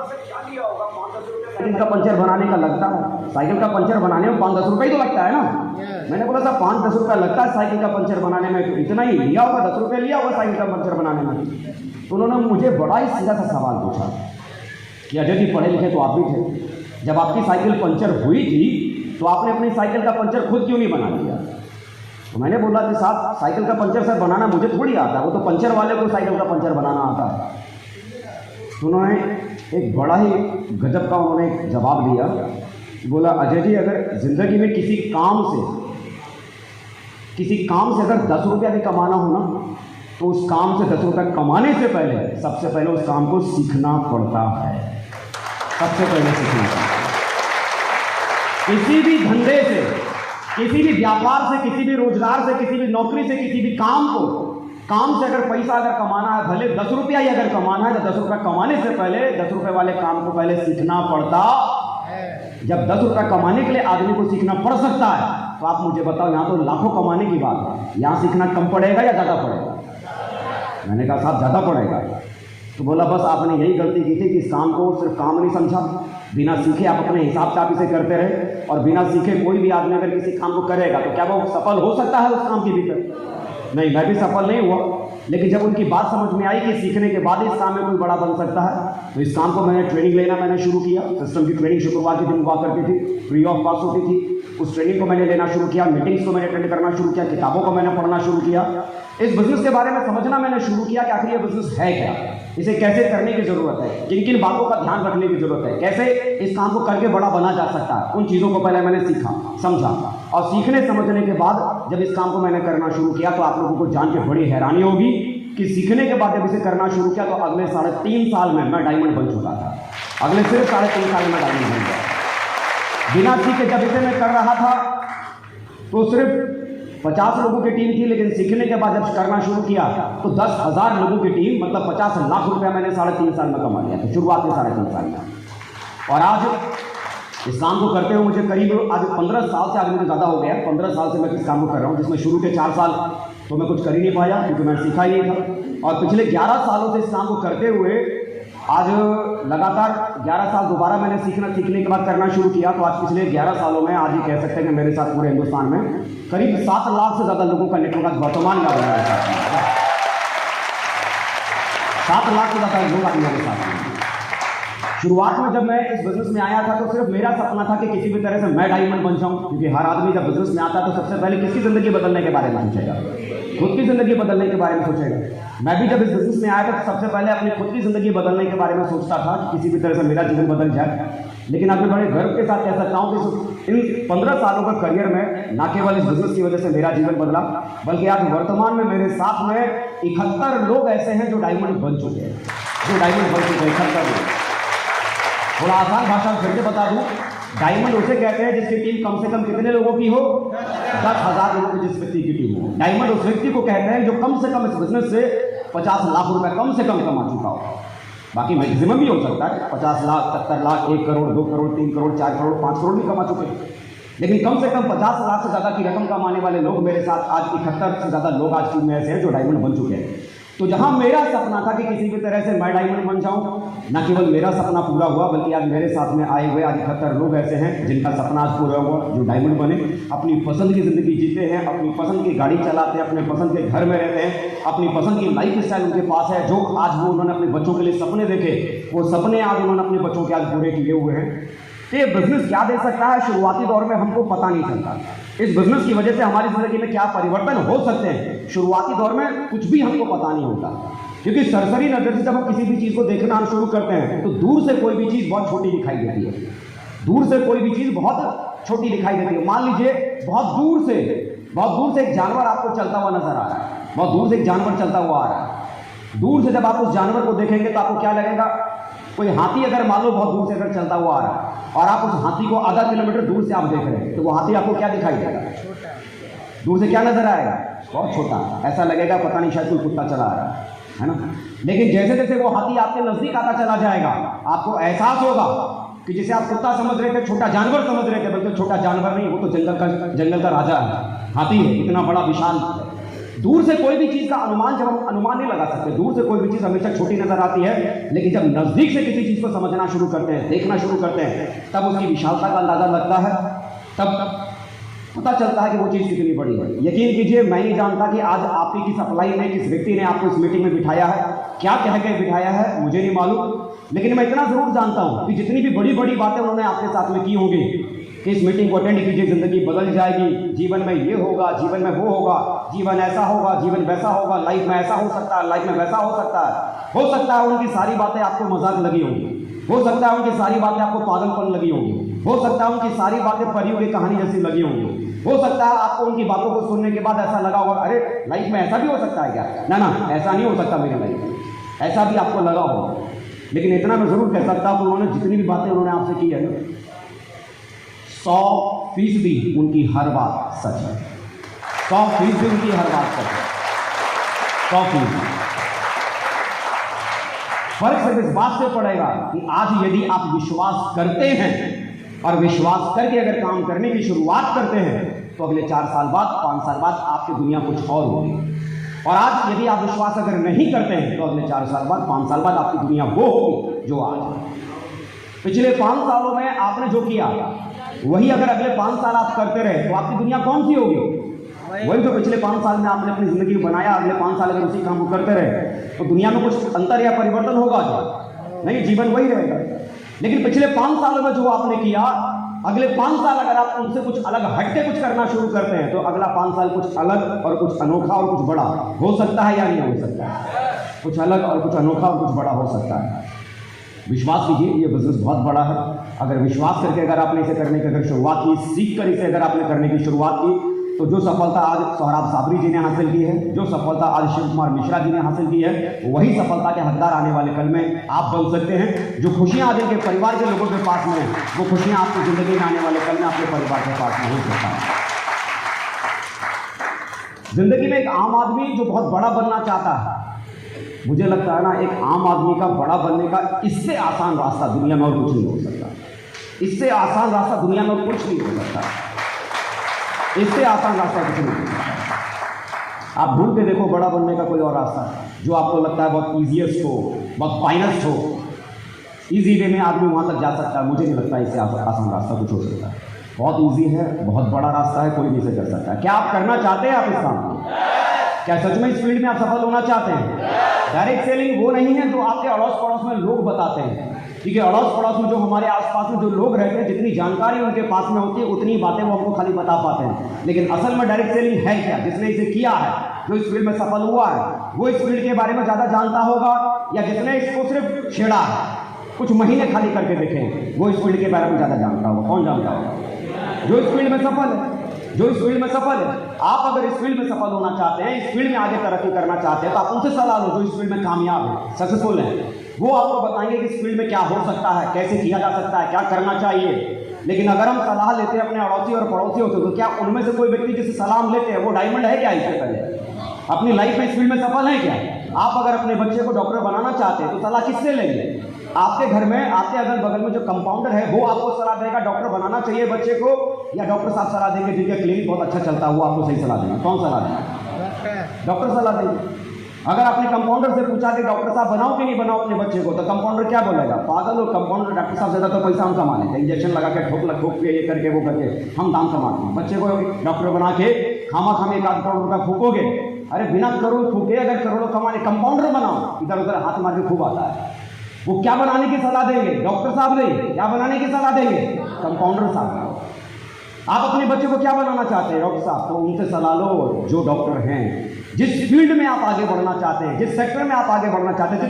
Cycle का puncture बनाने का लगता है, साइकिल का पंचर बनाने में 5-10 रुपये ही तो लगता है ना। मैंने बोला साहब 5-10 रुपये लगता है साइकिल का पंचर बनाने में, तो इतना ही लिया होगा, 10 रुपये लिया होगा साइकिल का पंचर बनाने में। तो उन्होंने मुझे बड़ा ही सीधा सा सवाल पूछा कि अजय जी पढ़े लिखे तो आप भी थे, जब आपकी साइकिल पंचर हुई थी तो आपने अपनी साइकिल का पंचर खुद क्यों नहीं बना लिया? तो मैंने बोला कि साहब साइकिल का पंचर सर बनाना मुझे थोड़ी आता है, वो तो पंचर वाले को साइकिल का पंचर बनाना आता है। तो उन्होंने एक बड़ा ही गजब का उन्होंने जवाब दिया, बोला अजय जी अगर ज़िंदगी में किसी काम से अगर 10 रुपया भी कमाना हो ना, तो उस काम से 10 रुपया कमाने से पहले सबसे पहले उस काम को सीखना पड़ता है, सबसे पहले सीखना पड़ता है। किसी भी धंधे से, किसी भी व्यापार से, किसी भी रोजगार से, किसी भी नौकरी से, किसी भी काम से अगर पैसा अगर कमाना है, भले 10 रुपया ही अगर कमाना है, तो 10 रुपया कमाने से पहले 10 रुपये वाले काम को पहले सीखना पड़ता है। जब 10 रुपया कमाने के लिए आदमी को सीखना पड़ सकता है, तो आप मुझे बताओ यहाँ तो लाखों कमाने की बात है, यहाँ सीखना कम पड़ेगा या ज़्यादा पड़ेगा? मैंने कहा साहब ज़्यादा पड़ेगा। तो बोला बस आपने यही गलती की थी कि इस काम को सिर्फ काम नहीं समझा, बिना सीखे आप अपने हिसाब से आप इसे करते रहे, और बिना सीखे कोई भी आदमी अगर किसी काम को करेगा तो क्या वो सफल हो सकता है उस काम के भीतर? नहीं, मैं भी सफल नहीं हुआ। लेकिन जब उनकी बात समझ में आई कि सीखने के बाद इस काम में कोई बड़ा बन सकता है, तो इस काम को मैंने ट्रेनिंग लेना मैंने शुरू किया। सिस्टम की ट्रेनिंग शुक्रवार के दिन हुआ करती थी, फ्री ऑफ कॉस्ट होती थी। उस ट्रेनिंग को मैंने लेना शुरू किया, मीटिंग्स को मैंने अटेंड करना शुरू किया, किताबों को मैंने पढ़ना शुरू किया, इस बिजनेस के बारे में समझना मैंने शुरू किया कि आखिर ये बिजनेस है क्या, इसे कैसे करने की जरूरत है, किन किन बातों का ध्यान रखने की जरूरत है, कैसे इस काम को करके बड़ा बना जा सकता है। उन चीज़ों को पहले मैंने सीखा, समझा, और सीखने समझने के बाद जब इस काम को मैंने करना शुरू किया तो आप लोगों को जान के बड़ी हैरानी होगी कि सीखने के बाद जब इसे करना शुरू किया तो अगले 3.5 साल में मैं डायमंड बन चुका था। अगले सिर्फ 3.5 साल में डायमंड बन गया। बिना सीखे जब इसे मैं कर रहा था तो सिर्फ 50 लोगों की टीम थी, लेकिन सीखने के बाद जब करना शुरू किया तो 10,000 लोगों की टीम, मतलब 50 लाख रुपया मैंने 3.5 साल में कमा लिया था, शुरुआत में 3.5 साल में। और आज इस काम को करते हुए मुझे करीब आज 15 साल से, आज मुझे ज़्यादा हो गया, 15 साल से मैं इस काम को कर रहा हूँ, जिसमें शुरू के 4 साल तो मैं कुछ कर ही नहीं पाया क्योंकि मैं सीखा ही नहीं था। और पिछले 11 सालों से इस काम को करते हुए आज लगातार 11 साल दोबारा मैंने सीखने के बाद करना शुरू किया। तो आज पिछले 11 सालों में आज ये कह सकते हैं कि मेरे साथ पूरे हिंदुस्तान में करीब 7 लाख से ज़्यादा लोगों का नेटवर्क आज वर्तमान में आ रहा है। 7 लाख से ज़्यादा लोग आज मेरे साथ हैं। शुरुआत में जब मैं इस बिजनेस में आया था तो सिर्फ मेरा सपना था कि किसी भी तरह से मैं डायमंड बन जाऊं, क्योंकि हर आदमी जब बिजनेस में आता है तो सबसे पहले किसकी ज़िंदगी बदलने के बारे में सोचेगा, खुद की ज़िंदगी बदलने के बारे में सोचेगा। मैं भी जब इस बिजनेस में आया था तो सबसे पहले अपनी खुद की ज़िंदगी बदलने के बारे में सोचता था कि किसी भी तरह से मेरा जीवन बदल जाए। लेकिन आज मैं बड़े गर्व के साथ कह सकता हूँ कि इन 15 सालों का करियर में न केवल इस बिजनेस की वजह से मेरा जीवन बदला, बल्कि आज वर्तमान में मेरे साथ में 71 लोग ऐसे हैं जो डायमंड बन चुके हैं, 71 लोग। थोड़ा आसान भाषा में फिर से बता दूं, डायमंड उसे कहते हैं जिसकी टीम कम से कम कितने लोगों की हो, 10,000 लोगों की जिस व्यक्ति की टीम हो। डायमंड उस व्यक्ति को कहते हैं जो कम से कम इस बिजनेस से 50 लाख रुपए कम से कम कमा चुका हो। बाकी मैक्सिमम भी हो सकता है 50 लाख, 70 लाख, 1 करोड़, 2 करोड़, 3 करोड़, 4 करोड़, 5 करोड़ भी कमा चुके हैं। लेकिन कम से कम 50 लाख से ज़्यादा की रकम कमाने वाले लोग मेरे साथ आज 71 से ज़्यादा लोग आज टीम में ऐसे हैं जो डायमंड बन चुके हैं। तो जहां मेरा सपना था कि किसी भी तरह से मैं डायमंड बन जाऊं, न केवल मेरा सपना पूरा हुआ बल्कि आज मेरे साथ में आए हुए आज 71 लोग ऐसे हैं जिनका सपना आज पूरा हुआ, जो डायमंड बने, अपनी पसंद की ज़िंदगी जीते हैं, अपनी पसंद की गाड़ी चलाते हैं, अपने पसंद के घर में रहते हैं, अपनी पसंद की लाइफ स्टाइल उनके पास है। जो आज वो उन्होंने अपने बच्चों के लिए सपने देखे, वो सपने आज उन्होंने अपने बच्चों के आज पूरे किए हुए हैं। तो ये बिजनेस क्या दे सकता है शुरुआती दौर में हमको पता नहीं चलता। इस बिजनेस की वजह से हमारी ज़िंदगी में क्या परिवर्तन हो सकते हैं शुरुआती दौर में कुछ भी हमको पता नहीं होता, क्योंकि सरसरी नज़र से जब हम किसी भी चीज़ को देखना हम शुरू करते हैं तो दूर से कोई भी चीज़ बहुत छोटी दिखाई देती है, दूर से कोई भी चीज़ बहुत छोटी दिखाई देती है। मान लीजिए बहुत दूर से एक जानवर आपको चलता हुआ नजर आ रहा है, बहुत दूर से एक जानवर चलता हुआ आ रहा है। दूर से जब आप उस जानवर को देखेंगे तो आपको क्या लगेगा, कोई हाथी अगर मान लो बहुत दूर से अगर चलता हुआ आ रहा है और आप उस हाथी को आधा किलोमीटर दूर से आप देख रहे हैं, तो वो हाथी आपको क्या दिखाई देगा, दूर से क्या नजर आएगा, बहुत छोटा, ऐसा लगेगा पता नहीं शायद कोई कुत्ता चला आ रहा है ना। लेकिन जैसे जैसे वो हाथी आपके नजदीक आता चला जाएगा आपको एहसास होगा कि जिसे आप कुत्ता समझ रहे थे, छोटा जानवर समझ रहे थे, बल्कि छोटा जानवर नहीं, वो तो जंगल का राजा है, हाथी है, इतना बड़ा विशाल दूर से कोई भी चीज का अनुमान जब हम अनुमान नहीं लगा सकते, दूर से कोई भी चीज हमेशा छोटी नजर आती है, लेकिन जब नजदीक से किसी चीज को समझना शुरू करते हैं, देखना शुरू करते हैं, तब उसकी विशालता का अंदाजा लगता है, तब पता चलता है कि वो चीज कितनी बड़ी है। यकीन कीजिए, मैं नहीं जानता कि आज आपकी किस अप्लाई ने, किस व्यक्ति ने आपको इस मीटिंग में बिठाया है, क्या कह के बिठाया है, मुझे नहीं मालूम, लेकिन मैं इतना जरूर जानता हूं कि जितनी भी बड़ी बड़ी बातें उन्होंने आपके साथ में की होंगी कि इस मीटिंग को अटेंड कीजिए, जिंदगी बदल जाएगी, जीवन में ये होगा, जीवन में वो होगा, जीवन ऐसा होगा, जीवन वैसा होगा, लाइफ में ऐसा हो सकता है, लाइफ में वैसा हो सकता है उनकी सारी बातें आपको मजाक लगी होंगी, हो सकता है उनकी सारी बातें आपको पागलपन लगी होंगी, हो सकता है उनकी सारी बातें परियों की कहानी जैसी लगी होंगी, हो सकता है आपको उनकी बातों को सुनने के बाद ऐसा लगा होगा, अरे लाइफ में ऐसा भी हो सकता है क्या? ना, ऐसा नहीं हो सकता मेरी लाइफ में, ऐसा भी आपको लगा होगा। लेकिन इतना मैं जरूर कह सकता हूं कि उन्होंने जितनी भी बातें उन्होंने आपसे की है, 100% उनकी हर बात सच है, 100% उनकी हर बात सच है, 100%। फर्क सिर्फ इस बात से पड़ेगा कि आज यदि आप विश्वास करते हैं और विश्वास करके अगर काम करने की शुरुआत करते हैं, तो अगले 4 साल बाद, 5 साल बाद आपकी दुनिया कुछ और होगी। और आज यदि आप विश्वास अगर नहीं करते हैं, तो अगले 4 साल बाद, 5 साल बाद आपकी दुनिया वो होगी जो आज है। पिछले 5 सालों में आपने जो किया वही अगर अगले 5 साल आप करते रहे, तो आपकी दुनिया कौन सी होगी? वही जो पिछले 5 साल में आपने अपनी जिंदगी में बनाया, अगले 5 साल अगर उसी काम को करते रहे, तो दुनिया में कुछ अंतर या परिवर्तन होगा क्या? नहीं, जीवन वही रहेगा। लेकिन पिछले 5 सालों में जो आपने किया, अगले 5 साल अगर आप उनसे कुछ अलग हट के कुछ करना शुरू करते हैं, तो अगला 5 साल कुछ अलग और कुछ अनोखा और कुछ बड़ा हो सकता है या नहीं हो सकता है? कुछ अलग और कुछ अनोखा और कुछ बड़ा हो सकता है। विश्वास कीजिए, ये बिजनेस बहुत बड़ा है। अगर विश्वास करके अगर आपने इसे करने की अगर शुरुआत की, सीख कर इसे अगर आपने करने की शुरुआत की, तो जो सफलता आज सोहराब साबरी जी ने हासिल की है, जो सफलता आज शिव कुमार मिश्रा जी ने हासिल की है, वही सफलता के हकदार आने वाले कल में आप बन सकते हैं। जो खुशियां आज इनके परिवार के लोगों के पास में हैं, वो खुशियां आपकी जिंदगी में आने वाले कल में आपके परिवार के पास में हो सकता है। जिंदगी में एक आम आदमी जो बहुत बड़ा बनना चाहता है, मुझे लगता है ना, एक आम आदमी का बड़ा बनने का इससे आसान रास्ता दुनिया में और कुछ नहीं हो सकता। इससे आसान रास्ता दुनिया में और कुछ नहीं हो सकता। इससे आसान रास्ता कुछ नहीं हो सकता। आप ढूंढ के देखो बड़ा बनने का कोई और रास्ता जो आपको लगता है बहुत ईजीएस्ट हो, बहुत फाइनेस्ट हो, ईजी वे में आदमी वहाँ तक जा सकता है। मुझे नहीं लगता इससे आसान रास्ता कुछ हो सकता है। बहुत ईजी है, बहुत बड़ा रास्ता है, कोई भी इसे कर सकता है। क्या आप करना चाहते हैं आप इस काम को? क्या सच में इस फील्ड में आप सफल होना चाहते हैं? डायरेक्ट सेलिंग वो नहीं है जो आपके अड़ोस पड़ोस में लोग बताते हैं। ठीक है, अड़ोस पड़ोस में जो हमारे आसपास में जो लोग रहते हैं, जितनी जानकारी उनके पास में होती है, उतनी बातें वो हमको खाली बता पाते हैं। लेकिन असल में डायरेक्ट सेलिंग है क्या? जिसने इसे किया है, जो इस फील्ड में सफल हुआ है, वो इस फील्ड के बारे में ज़्यादा जानता होगा, या जिसने इसको सिर्फ छेड़ा है, कुछ महीने खाली करके देखें, वो इस फील्ड के बारे में ज़्यादा जानता होगा। कौन जानता होगा? जो इस फील्ड में सफल है, जो इस फील्ड में सफल है। आप अगर इस फील्ड में सफल होना चाहते हैं, इस फील्ड में आगे तरक्की करना चाहते हैं, तो आप उनसे सलाह लो जो इस फील्ड में कामयाब है, सक्सेसफुल है। वो आपको बताएंगे कि इस फील्ड में क्या हो सकता है, कैसे किया जा सकता है, क्या करना चाहिए। लेकिन अगर हम सलाह लेते हैं अपने अड़ोसी और पड़ोसियों से, तो क्या उनमें से कोई व्यक्ति जिससे सलाह हम लेते हैं वो डायमंड है क्या? इससे पहले अपनी लाइफ में इस फील्ड में सफल है क्या? आप अगर अपने बच्चे को डॉक्टर बनाना चाहते हैं, तो सलाह किससे लेंगे? आपके घर में, आपके अगल बगल में जो कंपाउंडर है, वो आपको सलाह देगा डॉक्टर बनाना चाहिए बच्चे को, या डॉक्टर साहब सलाह देंगे जिनका क्लिनिक बहुत अच्छा चलता है, वो आपको सही सलाह देंगे? कौन सलाह देंगे? डॉक्टर सलाह देंगे। अगर आपने कंपाउंडर से पूछा कि डॉक्टर साहब बनाओ कि नहीं बनाओ अपने बच्चे को, तो कंपाउंडर क्या बोलेगा? पागल हो, कंपाउंडर डॉक्टर साहब ज़्यादा तो पैसा हम कमा लेते हैं, इंजेक्शन लगा के ठोक के ये करके वो करके हम दाम कमाते हैं। बच्चे को डॉक्टर बना के खामा खामे 1 करोड़ रुपया फूकोगे, अरे बिना करोड़ फूके अगर करोड़ों कमाने, कंपाउंडर बनाओ, इधर उधर हाथ मार के खूब आता है। वो क्या बनाने की सलाह देंगे? डॉक्टर साहब नहीं, क्या बनाने की सलाह देंगे? कंपाउंडर साहब। आप अपने बच्चे को क्या बनाना चाहते हैं? डॉक्टर साहब। तो उनसे सलाह लो जो डॉक्टर हैं। जिस फील्ड में आप आगे बढ़ना चाहते हैं, जिस सेक्टर में आप आगे बढ़ना चाहते हैं,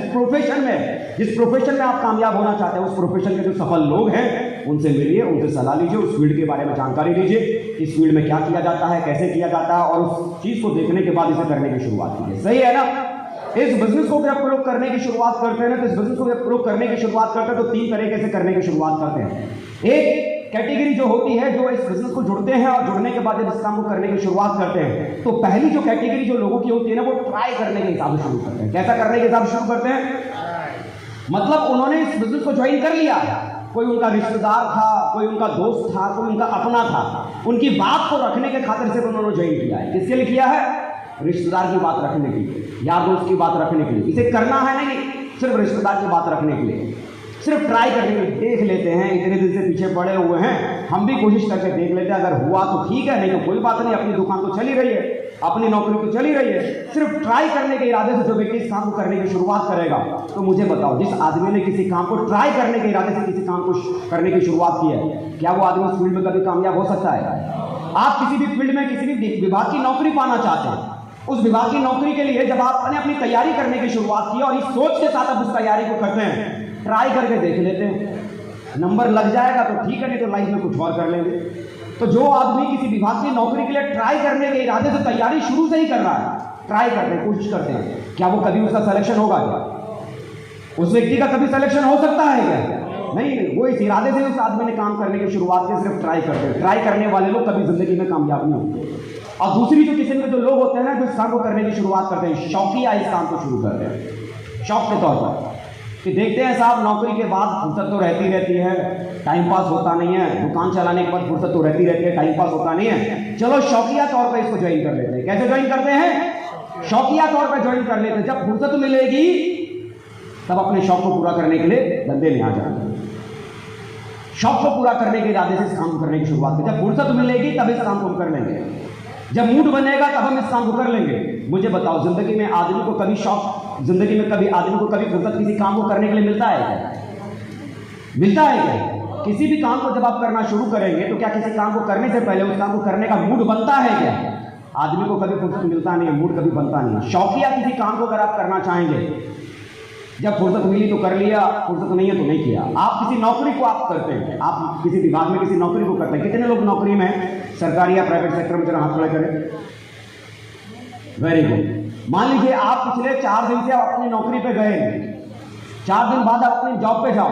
जिस प्रोफेशन में आप कामयाब होना चाहते हैं, उस प्रोफेशन के जो सफल लोग हैं, उनसे मिलिए, उनसे सलाह लीजिए, उस फील्ड के बारे में जानकारी लीजिए, इस फील्ड में क्या किया जाता है, कैसे किया जाता है, और उस चीज़ को देखने के बाद इसे करने की शुरुआत कीजिए। सही है ना? इस बिजनेस को जब प्रयोग करने की शुरुआत करते हैं, तो इस बिजनेस को जब प्रयोग करने की शुरुआत करते हैं, तो 3 तरीके से करने की शुरुआत करते हैं। एक कैटेगरी जो होती है, जो इस बिजनेस को जुड़ते हैं और जुड़ने के बाद जब इस काम को करने की शुरुआत करते हैं, तो पहली जो कैटेगरी जो लोगों की होती है ना, वो ट्राई करने के हिसाब से शुरू करते हैं। कैसा करने के हिसाब से शुरू करते हैं? मतलब उन्होंने इस बिजनेस को ज्वाइन कर लिया, कोई उनका रिश्तेदार था, कोई उनका दोस्त था, कोई उनका अपना था, उनकी बात को रखने के खातिर से उन्होंने ज्वाइन किया है। किसके लिए किया है? रिश्तेदार की बात रखने के लिए, यार दोस्त की बात रखने के लिए। इसे करना है नहीं, सिर्फ रिश्तेदार की बात रखने के लिए, सिर्फ ट्राई करने के लिए। देख लेते हैं, इतने दिन से पीछे पड़े हुए हैं, हम भी कोशिश करके देख लेते हैं, अगर हुआ तो ठीक है, नहीं तो कोई बात नहीं, अपनी दुकान तो चली रही है, अपनी नौकरी तो चली रही है। सिर्फ ट्राई करने के इरादे से जो व्यक्ति इस काम को करने की शुरुआत करेगा, तो मुझे बताओ, जिस आदमी ने किसी काम को ट्राई करने के इरादे से किसी काम को करने की शुरुआत की है, क्या वो आदमी उस फील्ड में कभी कामयाब हो सकता है? आप किसी भी फील्ड में किसी भी विभाग की नौकरी पाना चाहते हैं, उस विभाग की नौकरी के लिए जब आपने अपनी तैयारी करने की शुरुआत की और इस सोच के साथ आप उस तैयारी को करते हैं, ट्राई करके देख लेते हैं, नंबर लग जाएगा तो ठीक है, नहीं तो लाइफ में कुछ और कर लेंगे। तो जो आदमी किसी विभाग की नौकरी के लिए ट्राई करने के इरादे से तैयारी शुरू से ही कर रहा है, ट्राई करते हैं, कोशिश करते हैं, क्या वो कभी उसका सिलेक्शन होगा? क्या उस व्यक्ति का कभी सिलेक्शन हो सकता है क्या? नहीं, वो इस इरादे से उस आदमी ने काम करने की शुरुआत की, सिर्फ ट्राई करते हैं। ट्राई करने वाले लोग कभी जिंदगी में कामयाब नहीं होते। और दूसरी जो किस्म के जो लोग होते हैं ना, जो इस काम को करने की शुरुआत करते हैं, शौकिया इस काम को शुरू करते हैं, शौक के तौर पर, कि देखते हैं साहब नौकरी के बाद फुर्सत तो रहती है, टाइम पास होता नहीं है, दुकान चलाने के बाद फुर्सत तो रहती है, टाइम पास होता नहीं है, चलो शौकिया तौर पर इसको ज्वाइन कर लेते हैं। कैसे ज्वाइन करते हैं? शौकिया तौर पर ज्वाइन कर लेते हैं। जब फुर्सत मिलेगी तब अपने शौक को पूरा करने के लिए धंधे में आ जाएंगे। शौक को पूरा करने के इरादे से इस काम को करने की शुरुआत करें। जब फुर्सत मिलेगी तब इस काम को हम कर लेंगे, जब मूड बनेगा तब हम इस काम को कर लेंगे। मुझे बताओ, जिंदगी में आदमी को कभी शौक, जिंदगी में कभी आदमी को कभी फुर्सत किसी काम को करने के लिए मिलता है क्या? मिलता है क्या? किसी भी काम को जब आप करना शुरू करेंगे तो क्या किसी काम को करने से पहले उस काम को करने का मूड बनता है क्या? आदमी को कभी फुर्सत मिलता नहीं है, मूड कभी बनता नहीं है। शौकिया किसी काम को अगर आप करना चाहेंगे, जब फुर्सत मिली तो कर लिया, फुर्सत नहीं है तो नहीं किया। आप किसी नौकरी को आप करते हैं, आप किसी विभाग में किसी नौकरी को करते हैं। कितने लोग नौकरी में, सरकारी या प्राइवेट सेक्टर में, जरा हाथ खड़े करें। Very good. मान लीजिए आप पिछले 4 दिन से आप अपनी नौकरी पे गए, 4 दिन बाद आप अपनी जॉब पे जाओ,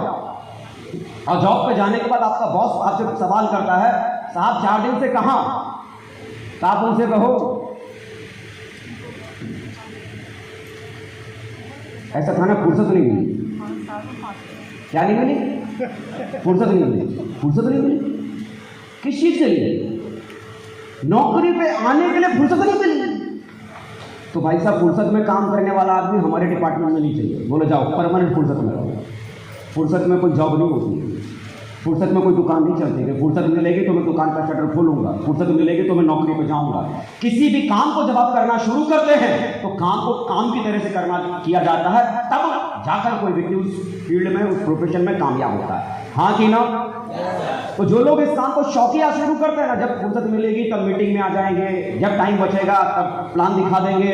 और जॉब पे जाने के बाद आपका बॉस आपसे सवाल करता है, साहब 4 दिन से कहाँ? तो आप उनसे कहो, ऐसा था ना, फुर्सत नहीं मिली। क्या नहीं मिली? फुर्सत नहीं मिली। फुर्सत नहीं मिली किस चीज के लिए? नौकरी पे आने के लिए फुर्सत नहीं मिली। तो भाई साहब, फुर्सत में काम करने वाला आदमी हमारे डिपार्टमेंट में नहीं चाहिए। बोले जाओ परमानेंट फुर्सत में रहो। फुर्सत में कोई जॉब नहीं होती, फुर्सत में कोई दुकान नहीं चलती है। फुर्सत मिलेगी तो मैं दुकान का शटर खोलूंगा, फुर्सत मिलेगी तो मैं नौकरी पे जाऊंगा। किसी भी काम को जब आप करना शुरू करते हैं तो काम को काम की तरह से करना किया जाता है, तब जाकर कोई व्यक्ति उस फील्ड में, उस प्रोफेशन में कामयाब होता है। हाँ कि ना? तो जो लोग इस काम को शौकिया शुरू करते हैं ना, जब फुर्सत मिलेगी तब मीटिंग में आ जाएंगे, जब टाइम बचेगा तब प्लान दिखा देंगे,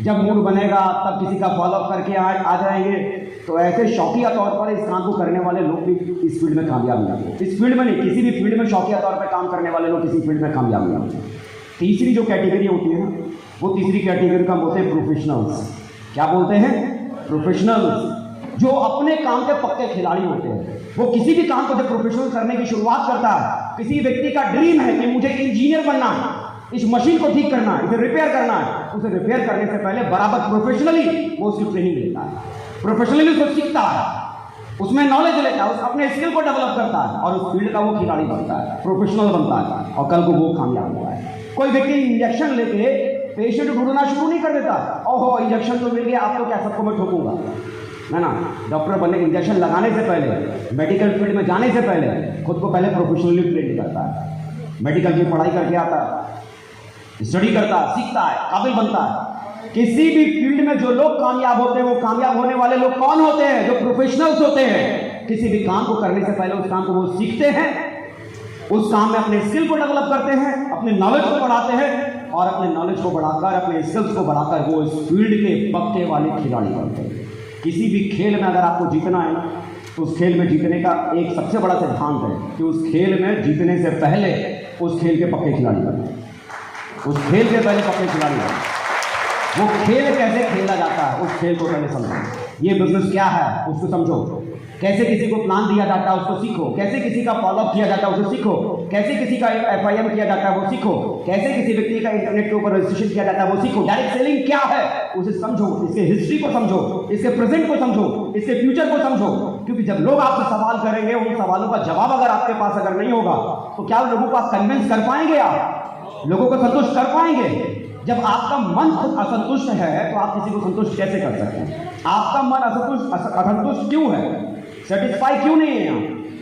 जब मूड बनेगा तब किसी का फॉलोअप करके आ जाएंगे। तो ऐसे शौकिया तौर पर इस काम को करने वाले लोग भी इस फील्ड में कामयाब नहीं होते। इस फील्ड में नहीं, किसी भी फील्ड में शौकिया तौर पर काम करने वाले लोग किसी फील्ड में कामयाब नहीं होते। तीसरी जो कैटेगरी होती है ना, वो तीसरी कैटेगरी का बोलते हैं प्रोफेशनल्स। क्या बोलते हैं? प्रोफेशनल्स, जो अपने काम के पक्के खिलाड़ी होते हैं। वो किसी भी काम को जब प्रोफेशनल करने की शुरुआत करता है, किसी व्यक्ति का ड्रीम है कि मुझे इंजीनियर बनना है, इस मशीन को ठीक करना है, इसे रिपेयर करना है, उसे रिपेयर करने से पहले बराबर प्रोफेशनली वो उसकी ट्रेनिंग लेता है, प्रोफेशनली उसको सीखता है, उसमें नॉलेज लेता है, अपने स्किल को डेवलप करता है और उस फील्ड का वो खिलाड़ी बनता है, प्रोफेशनल बनता है, और कल को वो कामयाब हुआ है। कोई व्यक्ति इंजेक्शन लेके पेशेंट ढूंढना शुरू नहीं कर देता, ओहो इंजेक्शन तो मिल गया, आप तो क्या सबको मैं ठोकूंगा, ना। डॉक्टर बनने के इंजेक्शन लगाने से पहले, मेडिकल फील्ड में जाने से पहले खुद को पहले प्रोफेशनली ट्रेन करता है, मेडिकल की पढ़ाई करके आता है, स्टडी करता है, सीखता है, काबिल बनता है। किसी भी फील्ड में जो लोग कामयाब होते हैं, वो कामयाब होने वाले लोग कौन होते हैं? जो प्रोफेशनल्स होते हैं। किसी भी काम को करने से पहले उस काम को वो सीखते हैं, उस काम में अपने स्किल को डेवलप करते हैं, अपने नॉलेज को बढ़ाते हैं, और अपने नॉलेज को बढ़ाकर, अपने स्किल्स को बढ़ाकर वो इस फील्ड के पक्के वाले खिलाड़ी बनते हैं। किसी भी खेल में अगर आपको जीतना है ना, तो उस खेल में जीतने का एक सबसे बड़ा सिद्धांत है कि उस खेल में जीतने से पहले उस खेल के पक्के खिलाड़ी बने। उस खेल के पहले पक्के खिलाड़ी बने। वो खेल कैसे खेला जाता है, उस खेल को पहले समझो। ये बिजनेस क्या है उसको समझो, कैसे किसी को प्लान दिया जाता है उसको सीखो, कैसे किसी का फॉलोअप किया जाता है उसे सीखो, कैसे किसी का FIM किया जाता है वो सीखो, कैसे किसी व्यक्ति का इंटरनेट के ऊपर रजिस्ट्रेशन किया जाता है वो सीखो। डायरेक्ट सेलिंग क्या है उसे समझो, इसके हिस्ट्री को समझो, इसके प्रेजेंट को समझो, इसके फ्यूचर को समझो। क्योंकि जब लोग आपसे सवाल करेंगे, उन सवालों का जवाब अगर आपके पास अगर नहीं होगा, तो क्या लोगों को आप कन्विंस कर पाएंगे? आप लोगों को संतुष्ट कर पाएंगे? जब आपका मन खुद असंतुष्ट है तो आप किसी को संतुष्ट कैसे कर सकते हैं? आपका मन असंतुष्ट क्यों है? सेटिस्फाई क्यों नहीं है यहाँ?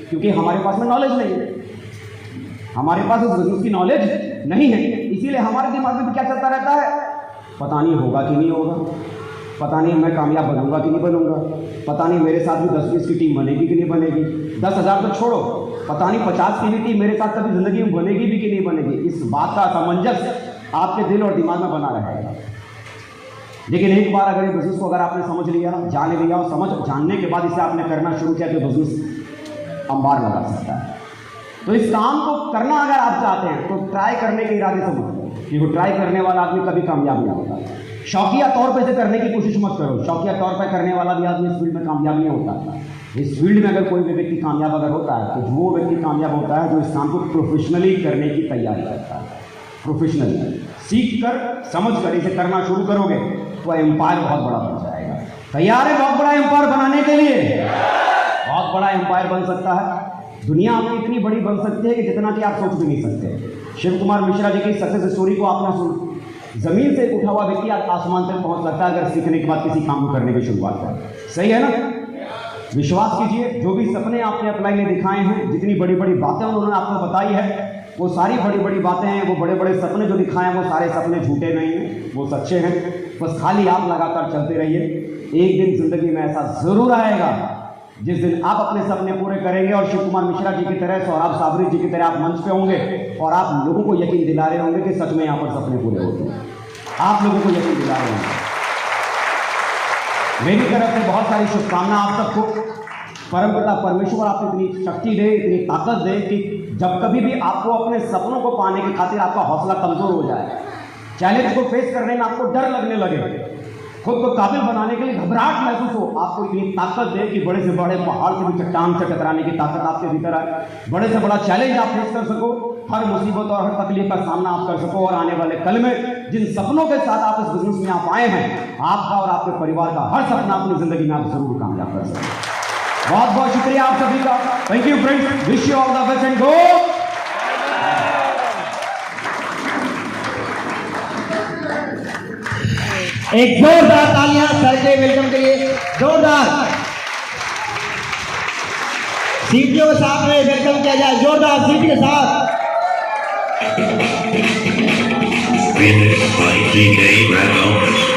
क्योंकि हमारे पास में नॉलेज नहीं है, हमारे पास उस बिजनेस की नॉलेज नहीं है। इसीलिए हमारे दिमाग में भी क्या चलता रहता है, पता नहीं होगा कि नहीं होगा, पता नहीं मैं कामयाब बनूंगा कि नहीं बनूंगा, पता नहीं मेरे साथ भी 10-20 की टीम बनेगी कि नहीं बनेगी, 10,000 तो छोड़ो, पता नहीं 50 की भी टीम मेरे साथ कभी जिंदगी में बनेगी भी कि नहीं बनेगी। इस बात का सामंजस्य आपके दिल और दिमाग में बना रहेगा। लेकिन एक बार अगर ये बिजनेस को अगर आपने समझ लिया, जान लिया और जानने के बाद इसे आपने करना शुरू किया तो बिजनेस अंबार लगा सकता है। तो इस काम को करना अगर आप चाहते हैं तो ट्राई करने के इरादे से मत करो, क्योंकि ट्राई करने वाला आदमी कभी कामयाब नहीं होता। शौकिया तौर पे इसे करने की कोशिश मत करो, शौकिया तौर पे करने वाला भी आदमी इस फील्ड में कामयाब नहीं होता। इस फील्ड में अगर कोई भी व्यक्ति कामयाब अगर होता है तो वो व्यक्ति कामयाब होता है जो इस काम को प्रोफेशनली करने की तैयारी करता है। प्रोफेशनली सीख कर समझ कर इसे करना शुरू करोगे तो एम्पायर बहुत बड़ा बन जाएगा। तैयार है बहुत बड़ा एम्पायर बनाने के लिए? बहुत बड़ा एम्पायर बन सकता है। दुनिया आपकी इतनी बड़ी बन सकती है कि जितना कि आप सोच भी नहीं सकते। शिव कुमार मिश्रा जी की सक्सेस स्टोरी को आपने सुन, जमीन से उठा हुआ व्यक्ति आज आसमान तक पहुंच सकता है अगर सीखने के बाद किसी काम को करने की शुरुआत करें। सही है ना? विश्वास कीजिए, जो भी सपने आपने अपने लिए दिखाए हैं, जितनी बड़ी बड़ी बातें उन्होंने आपको बताई है, वो सारी बड़ी बड़ी बातें हैं, वो बड़े बड़े सपने जो दिखाए हैं वो सारे सपने झूठे नहीं हैं, वो सच्चे हैं। बस खाली आप लगातार चलते रहिए। एक दिन जिंदगी में ऐसा जरूर आएगा जिस दिन आप अपने सपने पूरे करेंगे और शिव कुमार मिश्रा जी की तरह, सौरभ साबरी जी की तरह आप मंच पे होंगे और आप लोगों को यकीन दिला रहे होंगे कि सच में यहाँ पर सपने पूरे होते हैं। आप लोगों को यकीन दिला रहे होंगे। मेरी तरफ से बहुत सारी शुभकामना आप सबको। परमपिता परमेश्वर आपको इतनी शक्ति दे, इतनी ताकत दे कि जब कभी भी आपको अपने सपनों को पाने की खातिर आपका हौसला कमजोर हो जाए, चैलेंज को फेस करने में आपको डर लगने लगे, खुद को काबिल बनाने के लिए घबराहट महसूस हो, आपको इतनी ताकत दे कि बड़े से बड़े पहाड़ से भी चट्टान से टकराने की ताकत आपके भीतर आए, बड़े से बड़ा चैलेंज आप फेस कर सको, हर मुसीबत और हर तकलीफ का सामना आप कर सको और आने वाले कल में जिन सपनों के साथ आप इस बिजनेस में आप आए हैं, आपका और आपके परिवार का हर सपना अपनी जिंदगी में आप जरूर कामयाब कर सकें। बहुत बहुत शुक्रिया आप सभी का। Thank you friends, wish you all the best and go. एक जोरदार तालियां सर के वेलकम के लिए, जोरदार। सीटियों के साथ में वेलकम किया जाए, जोरदार सीट के साथ। Finished by DK Red Elvis.